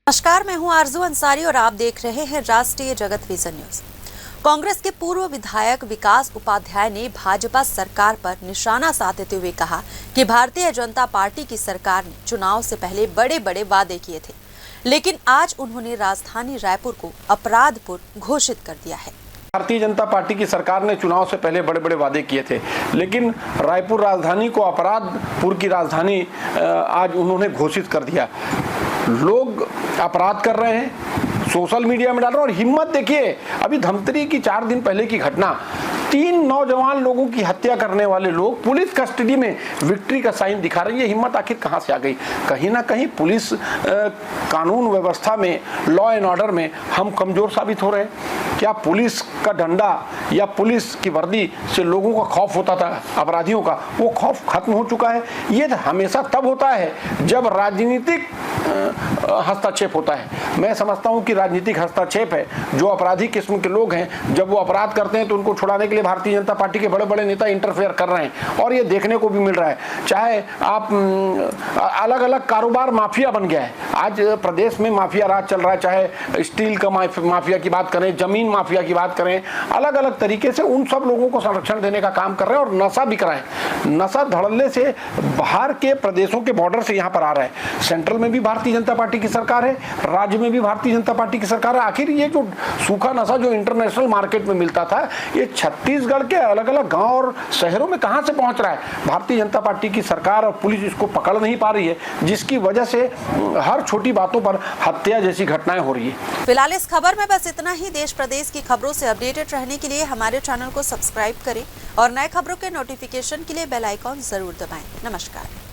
नमस्कार, मैं हूं आरजू अंसारी और आप देख रहे हैं राष्ट्रीय जगत विजन न्यूज। कांग्रेस के पूर्व विधायक विकास उपाध्याय ने भाजपा सरकार पर निशाना साधते हुए कहा कि भारतीय जनता पार्टी की सरकार ने चुनाव से पहले बड़े बड़े वादे किए थे, लेकिन आज उन्होंने राजधानी रायपुर को अपराधपुर घोषित कर दिया है। भारतीय जनता पार्टी की सरकार ने चुनाव से पहले बड़े बड़े वादे किए थे, लेकिन रायपुर राजधानी को अपराधपुर की राजधानी आज उन्होंने घोषित कर दिया। लोग अपराध कर रहे हैं, सोशल मीडिया में डाल रहे हैं और हिम्मत देखिए, अभी धमतरी की 4 दिन पहले की घटना, 3 नौजवान लोगों की हत्या करने वाले लोग पुलिस कस्टडी में विक्ट्री का साइन दिखा रहे हैं। ये हिम्मत आखिर कहां से आ गई? कहीं ना कहीं पुलिस कानून व्यवस्था में, लॉ एंड ऑर्डर में हम कमजोर साबित हो रहे हैं। क्या पुलिस का डंडा या पुलिस की वर्दी से लोगों का खौफ होता था, अपराधियों का, वो खौफ खत्म हो चुका है। ये हमेशा तब होता है जब राजनीतिक हस्तक्षेप होता है। मैं समझता हूं कि राजनीतिक हस्तक्षेप है, जो अपराधी किस्म के लोग हैं, जब वो अपराध करते हैं तो उनको छुड़ाने के लिए भारतीय जनता पार्टी के बड़े बड़े नेता इंटरफेयर कर रहे हैं और ये देखने को भी मिल रहा है। चाहे आप अलग अलग कारोबार माफिया बन गया है, आज प्रदेश में माफिया राज चल रहा है, चाहे स्टील का माफिया की बात करें, जमीन माफिया की बात करें, अलग अलग तरीके से उन सब लोगों को संरक्षण देने का काम कर रहे हैं और नशा बिक रहा है। नशा धड़ल्ले से बाहर के प्रदेशों के बॉर्डर से यहाँ पर आ रहा है। सेंट्रल में भी भारतीय जनता पार्टी की सरकार है, राज्य में भी भारतीय जनता पार्टी की सरकार है। आखिर ये जो सूखा नशा जो इंटरनेशनल मार्केट में मिलता था, ये छत्तीसगढ़ के अलग अलग गांव और शहरों में कहां से पहुंच रहा है? भारतीय जनता पार्टी की सरकार और पुलिस इसको पकड़ नहीं पा रही है, जिसकी वजह से हर छोटी बातों पर हत्या जैसी घटनाएं हो रही है। फिलहाल इस खबर में बस इतना ही। देश प्रदेश की खबरों से अपडेटेड रहने के लिए हमारे चैनल को सब्सक्राइब करें और नए खबरों के नोटिफिकेशन के लिए बेल आइकॉन जरूर दबाएं। नमस्कार।